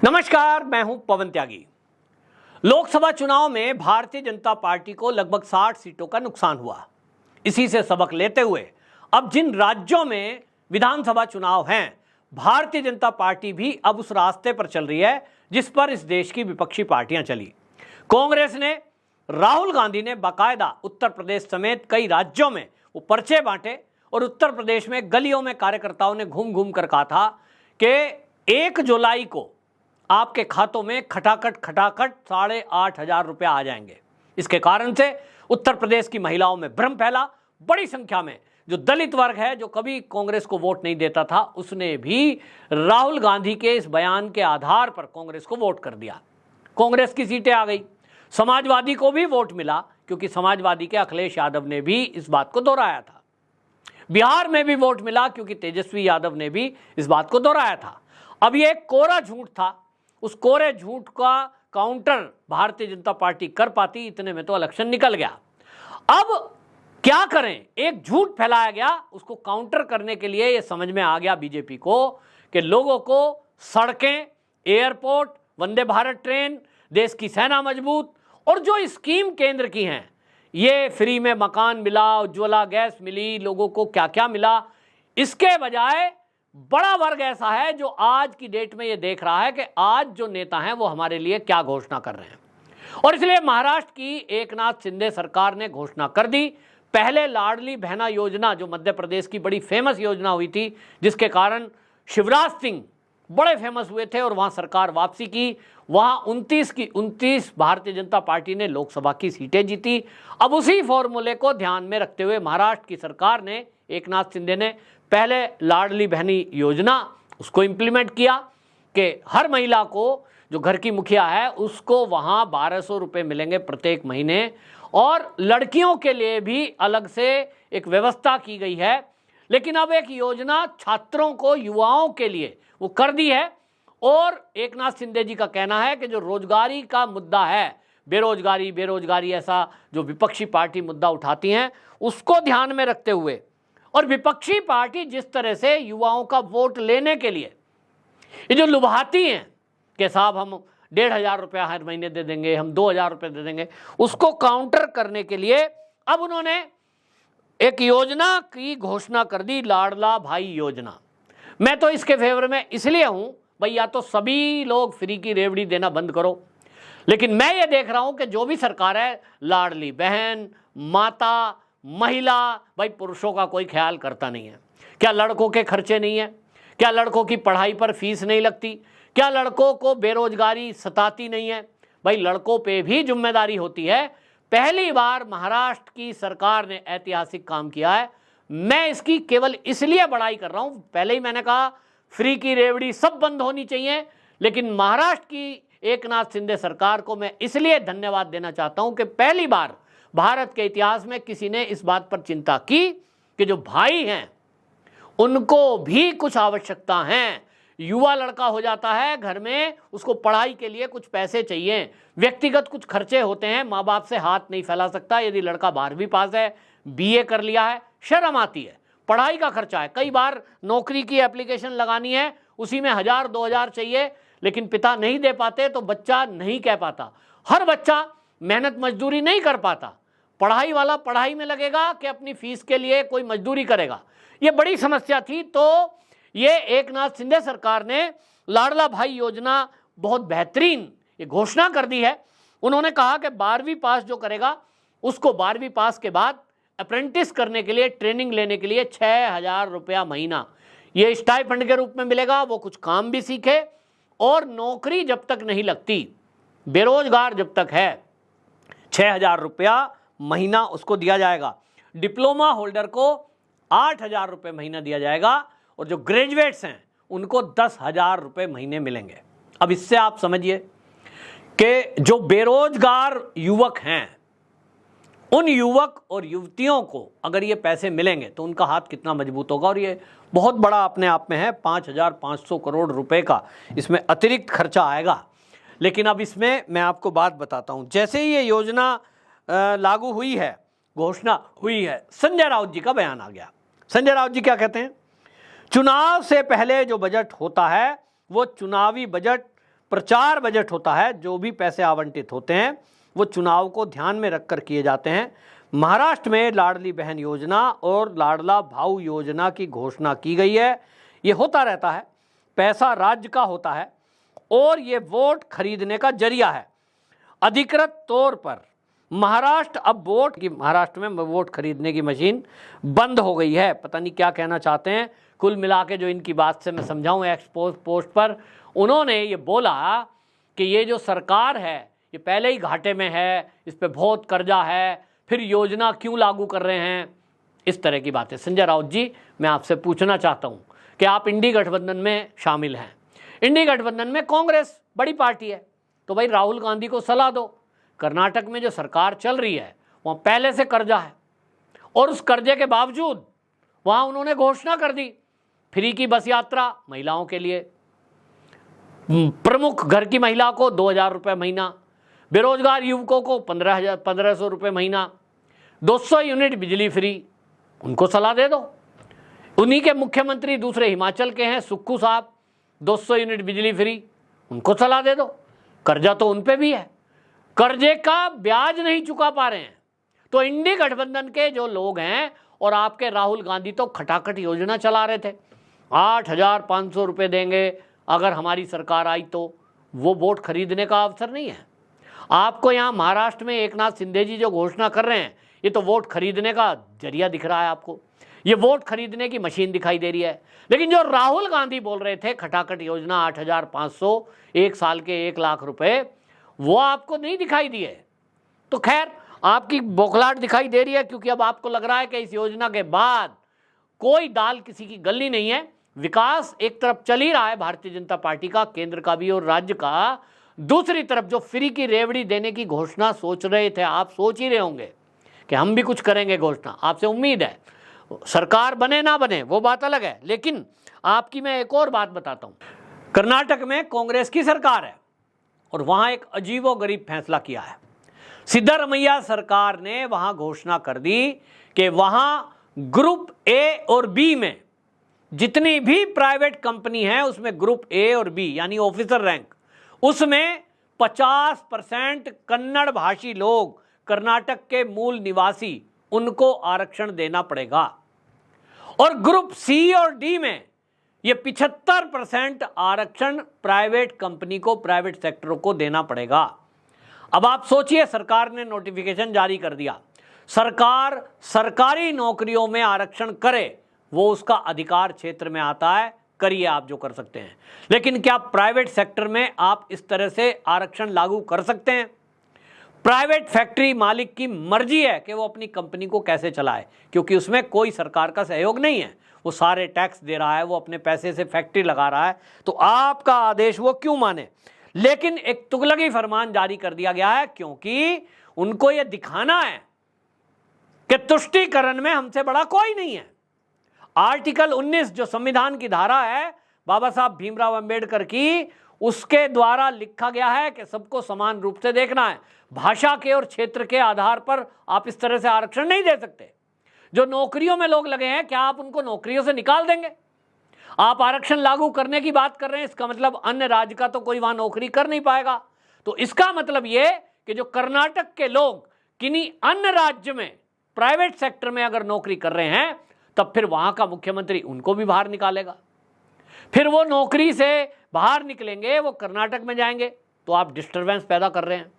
नमस्कार, मैं हूं पवन त्यागी। लोकसभा चुनाव में भारतीय जनता पार्टी को लगभग 60 सीटों का नुकसान हुआ। इसी से सबक लेते हुए अब जिन राज्यों में विधानसभा चुनाव हैं, भारतीय जनता पार्टी भी अब उस रास्ते पर चल रही है जिस पर इस देश की विपक्षी पार्टियां चली। कांग्रेस ने, राहुल गांधी ने बाकायदा उत्तर प्रदेश समेत कई राज्यों में वो पर्चे बांटे और उत्तर प्रदेश में गलियों में कार्यकर्ताओं ने घूम घूम कर कहा था कि 1 जुलाई को आपके खातों में खटाखट 8,500 रुपया आ जाएंगे। इसके कारण से उत्तर प्रदेश की महिलाओं में भ्रम फैला। बड़ी संख्या में जो दलित वर्ग है, जो कभी कांग्रेस को वोट नहीं देता था, उसने भी राहुल गांधी के इस बयान के आधार पर कांग्रेस को वोट कर दिया। कांग्रेस की सीटें आ गई। समाजवादी को भी वोट मिला क्योंकि समाजवादी के अखिलेश यादव ने भी इस बात को दोहराया था। बिहार में भी वोट मिला क्योंकि तेजस्वी यादव ने भी इस बात को दोहराया था। अब ये एक कोरा झूठ था। उस कोरे झूठ का काउंटर भारतीय जनता पार्टी कर पाती, इतने में तो इलेक्शन निकल गया। अब क्या करें? एक झूठ फैलाया गया, उसको काउंटर करने के लिए ये समझ में आ गया बीजेपी को कि लोगों को सड़कें, एयरपोर्ट, वंदे भारत ट्रेन, देश की सेना मजबूत और जो स्कीम केंद्र की हैं, ये फ्री में मकान मिला, उज्ज्वला गैस मिली, लोगों को क्या क्या मिला, इसके बजाय बड़ा वर्ग ऐसा है जो आज की डेट में ये देख रहा है कि आज जो नेता हैं वो हमारे लिए क्या घोषणा कर रहे हैं। और इसलिए महाराष्ट्र की एकनाथ शिंदे सरकार ने घोषणा कर दी। पहले लाडली बहना योजना, जो मध्य प्रदेश की बड़ी फेमस योजना हुई थी, जिसके कारण शिवराज सिंह बड़े फेमस हुए थे और वहां सरकार वापसी की, वहां 29 भारतीय जनता पार्टी ने लोकसभा की सीटें जीती। अब उसी फॉर्मूले को ध्यान में रखते हुए महाराष्ट्र की सरकार ने, एकनाथ शिंदे ने, पहले लाडली बहनी योजना उसको इम्प्लीमेंट किया कि हर महिला को, जो घर की मुखिया है, उसको वहाँ 1200 रुपये मिलेंगे प्रत्येक महीने। और लड़कियों के लिए भी अलग से एक व्यवस्था की गई है। लेकिन अब एक योजना छात्रों को, युवाओं के लिए वो कर दी है। और एकनाथ शिंदे जी का कहना है कि जो रोजगारी का मुद्दा है, बेरोजगारी ऐसा जो विपक्षी पार्टी मुद्दा उठाती हैं, उसको ध्यान में रखते हुए, और विपक्षी पार्टी जिस तरह से युवाओं का वोट लेने के लिए ये जो लुभाती हैं कि साहब हम 1,500 रुपया हर महीने दे देंगे, हम 2,000 रुपये दे देंगे, उसको काउंटर करने के लिए अब उन्होंने एक योजना की घोषणा कर दी, लाडला भाई योजना। मैं तो इसके फेवर में इसलिए हूं भाई, या तो सभी लोग फ्री की रेवड़ी देना बंद करो, लेकिन मैं ये देख रहा हूं कि जो भी सरकार है, लाडली बहन, माता, महिला, भाई पुरुषों का कोई ख्याल करता नहीं है। क्या लड़कों के खर्चे नहीं है? क्या लड़कों की पढ़ाई पर फीस नहीं लगती? क्या लड़कों को बेरोजगारी सताती नहीं है? भाई लड़कों पे भी जिम्मेदारी होती है। पहली बार महाराष्ट्र की सरकार ने ऐतिहासिक काम किया है। मैं इसकी केवल इसलिए बड़ाई कर रहा हूं, पहले ही मैंने कहा फ्री की रेवड़ी सब बंद होनी चाहिए, लेकिन महाराष्ट्र की एकनाथ शिंदे सरकार को मैं इसलिए धन्यवाद देना चाहता हूं कि पहली बार भारत के इतिहास में किसी ने इस बात पर चिंता की कि जो भाई हैं उनको भी कुछ आवश्यकता है। युवा लड़का हो जाता है घर में, उसको पढ़ाई के लिए कुछ पैसे चाहिए, व्यक्तिगत कुछ खर्चे होते हैं, माँ बाप से हाथ नहीं फैला सकता। यदि लड़का 12वीं पास है, BA कर लिया है, शर्म आती है, पढ़ाई का खर्चा है। कई बार नौकरी की एप्लीकेशन लगानी है, उसी में 1,000-2,000 चाहिए, लेकिन पिता नहीं दे पाते तो बच्चा नहीं कह पाता। हर बच्चा मेहनत मजदूरी नहीं कर पाता। पढ़ाई वाला पढ़ाई में लगेगा कि अपनी फीस के लिए कोई मजदूरी करेगा। ये बड़ी समस्या थी। तो ये एकनाथ शिंदे सरकार ने लाडला भाई योजना बहुत बेहतरीन ये घोषणा कर दी है। उन्होंने कहा कि 12वीं पास जो करेगा उसको 12वीं पास के बाद अप्रेंटिस करने के लिए, ट्रेनिंग लेने के लिए 6,000 रुपया महीना ये स्टाइपेंड के रूप में मिलेगा। वो कुछ काम भी सीखे और नौकरी जब तक नहीं लगती, बेरोजगार जब तक है, 6,000 रुपया महीना उसको दिया जाएगा। डिप्लोमा होल्डर को 8,000 रुपये महीना दिया जाएगा और जो ग्रेजुएट्स हैं उनको 10,000 रुपये महीने मिलेंगे। अब इससे आप समझिए कि जो बेरोजगार युवक हैं, उन युवक और युवतियों को अगर ये पैसे मिलेंगे तो उनका हाथ कितना मजबूत होगा। और ये बहुत बड़ा अपने आप में है, 5,500 करोड़ रुपए का इसमें अतिरिक्त खर्चा आएगा। लेकिन अब इसमें मैं आपको बात बताता हूँ। जैसे ही ये योजना लागू हुई है, घोषणा हुई है, संजय राउत जी का बयान आ गया। संजय राउत जी क्या कहते हैं? चुनाव से पहले जो बजट होता है वो चुनावी बजट प्रचार बजट होता है, जो भी पैसे आवंटित होते हैं वो चुनाव को ध्यान में रखकर किए जाते हैं। महाराष्ट्र में लाडली बहन योजना और लाडला भाऊ योजना की घोषणा की गई है। ये होता रहता है, पैसा राज्य का होता है और ये वोट खरीदने का जरिया है। अधिकृत तौर पर महाराष्ट्र में वोट खरीदने की मशीन बंद हो गई है। पता नहीं क्या कहना चाहते हैं। कुल मिला के जो इनकी बात से मैं समझाऊं, एक्सपोज पोस्ट पर उन्होंने ये बोला कि ये जो सरकार है ये पहले ही घाटे में है, इस पे बहुत कर्जा है, फिर योजना क्यों लागू कर रहे हैं, इस तरह की बातें। संजय राउत जी, मैं आपसे पूछना चाहता हूं कि आप इंडी गठबंधन में शामिल हैं। इंडी गठबंधन में कांग्रेस बड़ी पार्टी है, तो भाई राहुल गांधी को सलाह दो। कर्नाटक में जो सरकार चल रही है वहाँ पहले से कर्जा है और उस कर्जे के बावजूद वहाँ उन्होंने घोषणा कर दी फ्री की बस यात्रा महिलाओं के लिए, प्रमुख घर की महिला को 2,000 रुपये महीना, बेरोजगार युवकों को 1500 रुपये महीना, 200 यूनिट बिजली फ्री। उनको सलाह दे दो। उन्हीं के मुख्यमंत्री दूसरे हिमाचल के हैं, सुक्खू साहब, 200 यूनिट बिजली फ्री, उनको सलाह दे दो। कर्जा तो उन पे भी है, कर्जे का ब्याज नहीं चुका पा रहे हैं। तो इंडी गठबंधन के जो लोग हैं और आपके राहुल गांधी तो खटाखट योजना चला रहे थे, 8,500 रुपये देंगे अगर हमारी सरकार आई तो। वो वोट खरीदने का अवसर नहीं है। आपको यहाँ महाराष्ट्र में एकनाथ शिंदे जी जो घोषणा कर रहे हैं, ये तो वोट खरीदने का जरिया दिख रहा है आपको। ये वोट खरीदने की मशीन दिखाई दे रही है। लेकिन जो राहुल गांधी बोल रहे थे खटाखट योजना 8,500, एक साल के 1 लाख रुपए, वो आपको नहीं दिखाई दिए। तो खैर, आपकी बौखलाहट दिखाई दे रही है क्योंकि अब आपको लग रहा है कि इस योजना के बाद कोई दाल किसी की गलनी नहीं है। विकास एक तरफ चल ही रहा है भारतीय जनता पार्टी का, केंद्र का भी और राज्य का। दूसरी तरफ जो फ्री की रेवड़ी देने की घोषणा सोच रहे थे, आप सोच ही रहे होंगे कि हम भी कुछ करेंगे घोषणा। आपसे उम्मीद है, सरकार बने ना बने वो बात अलग है, लेकिन आपकी मैं एक और बात बताता हूं। कर्नाटक में कांग्रेस की सरकार है और वहां एक अजीबोगरीब फैसला किया है। सिद्धरमैया सरकार ने वहां घोषणा कर दी कि वहां ग्रुप ए और बी में जितनी भी प्राइवेट कंपनी है उसमें ग्रुप ए और बी यानी ऑफिसर रैंक, उसमें 50% कन्नड़ भाषी लोग, कर्नाटक के मूल निवासी, उनको आरक्षण देना पड़ेगा। और ग्रुप सी और डी में ये 75% आरक्षण प्राइवेट कंपनी को, प्राइवेट सेक्टर को देना पड़ेगा। अब आप सोचिए, सरकार ने नोटिफिकेशन जारी कर दिया, सरकार सरकारी नौकरियों में आरक्षण करे, वो उसका अधिकार क्षेत्र में आता है, करिए आप जो कर सकते हैं। लेकिन क्या प्राइवेट सेक्टर में आप इस तरह से आरक्षण लागू कर सकते हैं? प्राइवेट फैक्ट्री मालिक की मर्जी है कि वो अपनी कंपनी को कैसे चलाए, क्योंकि उसमें कोई सरकार का सहयोग नहीं है। वो सारे टैक्स दे रहा है, वो अपने पैसे से फैक्ट्री लगा रहा है, तो आपका आदेश वो क्यों माने? लेकिन एक तुगलकी फरमान जारी कर दिया गया है क्योंकि उनको ये दिखाना है कि तुष्टीकरण में हमसे बड़ा कोई नहीं है। आर्टिकल 19 जो संविधान की धारा है बाबा साहब भीमराव अंबेडकर की, उसके द्वारा लिखा गया है कि सबको समान रूप से देखना है। भाषा के और क्षेत्र के आधार पर आप इस तरह से आरक्षण नहीं दे सकते। जो नौकरियों में लोग लगे हैं, क्या आप उनको नौकरियों से निकाल देंगे? आप आरक्षण लागू करने की बात कर रहे हैं, इसका मतलब अन्य राज्य का तो कोई वहां नौकरी कर नहीं पाएगा। तो इसका मतलब यह कि जो कर्नाटक के लोग किन्हीं अन्य राज्य में प्राइवेट सेक्टर में अगर नौकरी कर रहे हैं, तब फिर वहां का मुख्यमंत्री उनको भी बाहर निकालेगा। फिर वो नौकरी से बाहर निकलेंगे, वो कर्नाटक में जाएंगे, तो आप डिस्टरबेंस पैदा कर रहे हैं।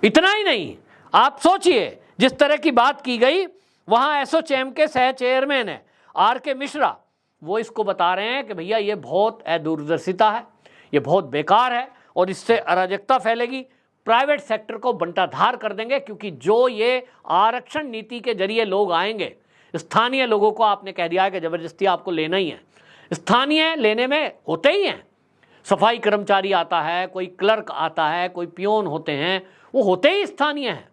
इतना ही नहीं, आप सोचिए जिस तरह की बात की गई, वहां एसोचैम के सह चेयरमैन है आर.के. मिश्रा, वो इसको बता रहे हैं कि भैया ये बहुत दूरदर्शिता है, ये बहुत बेकार है और इससे अराजकता फैलेगी, प्राइवेट सेक्टर को बंटाधार कर देंगे। क्योंकि जो ये आरक्षण नीति के जरिए लोग आएंगे, स्थानीय लोगों को आपने कह दिया है कि जबरदस्ती आपको लेना ही है। स्थानीय लेने में होते ही हैं, सफाई कर्मचारी आता है, कोई क्लर्क आता है, कोई पियोन होते हैं, वो होते ही स्थानीय हैं।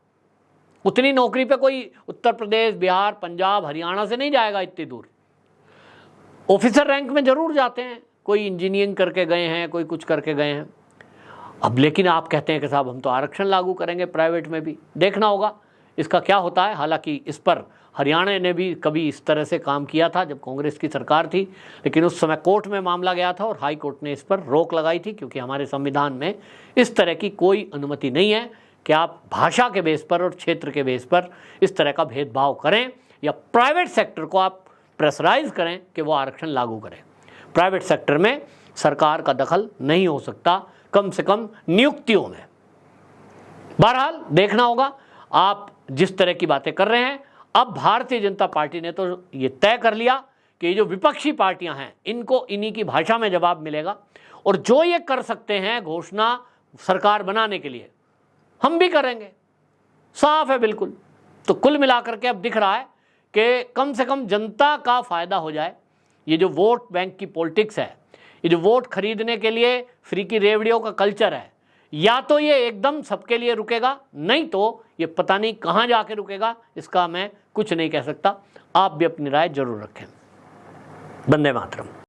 उतनी नौकरी पे कोई उत्तर प्रदेश, बिहार, पंजाब, हरियाणा से नहीं जाएगा इतनी दूर। ऑफिसर रैंक में जरूर जाते हैं, कोई इंजीनियरिंग करके गए हैं, कोई कुछ करके गए हैं। अब लेकिन आप कहते हैं कि साहब हम तो आरक्षण लागू करेंगे प्राइवेट में भी। देखना होगा इसका क्या होता है। हालांकि इस पर हरियाणा ने भी कभी इस तरह से काम किया था जब कांग्रेस की सरकार थी, लेकिन उस समय कोर्ट में मामला गया था और हाई कोर्ट ने इस पर रोक लगाई थी, क्योंकि हमारे संविधान में इस तरह की कोई अनुमति नहीं है कि आप भाषा के बेस पर और क्षेत्र के बेस पर इस तरह का भेदभाव करें या प्राइवेट सेक्टर को आप प्रेशराइज करें कि वो आरक्षण लागू करें। प्राइवेट सेक्टर में सरकार का दखल नहीं हो सकता, कम से कम नियुक्तियों में। बहरहाल देखना होगा आप जिस तरह की बातें कर रहे हैं। अब भारतीय जनता पार्टी ने तो ये तय कर लिया कि ये जो विपक्षी पार्टियां हैं इनको इन्हीं की भाषा में जवाब मिलेगा, और जो ये कर सकते हैं घोषणा सरकार बनाने के लिए हम भी करेंगे, साफ है बिल्कुल। तो कुल मिलाकर के अब दिख रहा है कि कम से कम जनता का फायदा हो जाए। ये जो वोट बैंक की पॉलिटिक्स है, ये जो वोट खरीदने के लिए फ्री की रेवड़ियों का कल्चर है, या तो ये एकदम सबके लिए रुकेगा, नहीं तो ये पता नहीं कहां जाके रुकेगा, इसका मैं कुछ नहीं कह सकता। आप भी अपनी राय जरूर रखें। वंदे मातरम।